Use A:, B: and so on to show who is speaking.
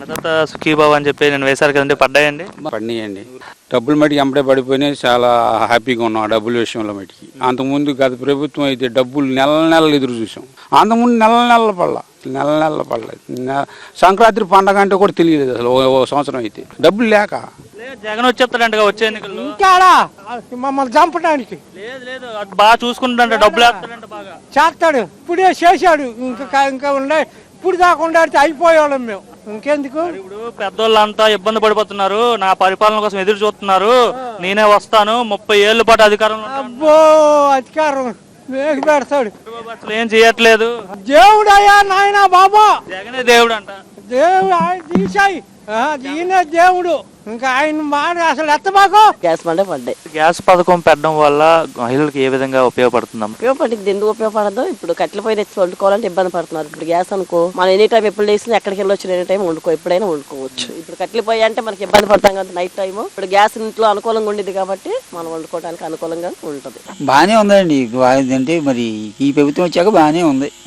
A: అదంతా సుఖీబాబు అని చెప్పి నేను వేశారు కదండి, పడ్డాయండి?
B: పడినాయండి. డబ్బులు మటుకు ఎంబడే పడిపోయినాయి. చాలా హ్యాపీగా ఉన్నాం ఆ డబ్బుల విషయంలో మటుకి. అంతకుముందు గత ప్రభుత్వం అయితే డబ్బులు నెలలు ఎదురు చూసాం. అంతకుముందు నెలలు పడలేదు. సంక్రాంతి పండగ అంటే కూడా తెలియలేదు అసలు. ఓ సంవత్సరం అయితే డబ్బులు లేక
A: జగన్ వచ్చేస్తాడంట వచ్చే ఎన్నికల్లో.
C: ఇంకాడా మమ్మల్ని చంపడానికి
A: లేదు అది బాగా చూసుకుంటాడంట, డబ్బులు వేస్తాడంట బాగా.
C: చేస్తాడు, ఇప్పుడే చేశాడు. ఇంకా ఉండే ఇప్పుడు దాకా ఉండాడితే అయిపోయేవాళ్ళం మేము. ఇంకెందుకు?
A: ఇప్పుడు పెద్దోళ్ళంతా ఇబ్బంది పడిపోతున్నారు, నా పరిపాలన కోసం ఎదురు చూస్తున్నారు, నేనే వస్తాను 30 ఏళ్ల పాటు అధికారంలో
C: అబ్బో అధికారం మేకు పెడతాడు.
A: అసలు ఏం చేయట్లేదు.
C: దేవుడయ్యా నాయన బాబా,
A: జగనే దేవుడు అంట.
C: దేవుడు ఆయన తీసాయి, ఈయనే దేవుడు. ఇంకా ఆయన మాట అసలు ఎత్తబాకు.
D: గ్యాస్ బండే పడ్డాయి.
A: గ్యాస్ పథకం పెట్టడం వల్ల మహిళలకు ఏ విధంగా ఉపయోగపడుతుందా?
D: ఉపయోగపడింది. ఎందుకు ఉపయోగపడదు? ఇప్పుడు కట్టెల పొయ్యి తెచ్చి వండుకోవాలంటే ఇబ్బంది పడుతున్నారు. ఇప్పుడు గ్యాస్ అనుకో మనం ఎనీ టైం ఎప్పుడు లేసినా ఎక్కడికి వెళ్ళొచ్చు, ఎనీ టైం వండుకో, ఎప్పుడైనా వండుకోవచ్చు. ఇప్పుడు కట్టెల పొయ్యి అంటే మనకి ఇబ్బంది పడతాం కదా నైట్ టైం. ఇప్పుడు గ్యాస్ ఇంట్లో అనుకూలంగా ఉండేది కాబట్టి మనం వండుకోవడానికి అనుకూలంగా ఉంటుంది.
E: బాగానే ఉందండి. అంటే మరి ఈ ప్రభుత్వం వచ్చాక బాగానే ఉంది.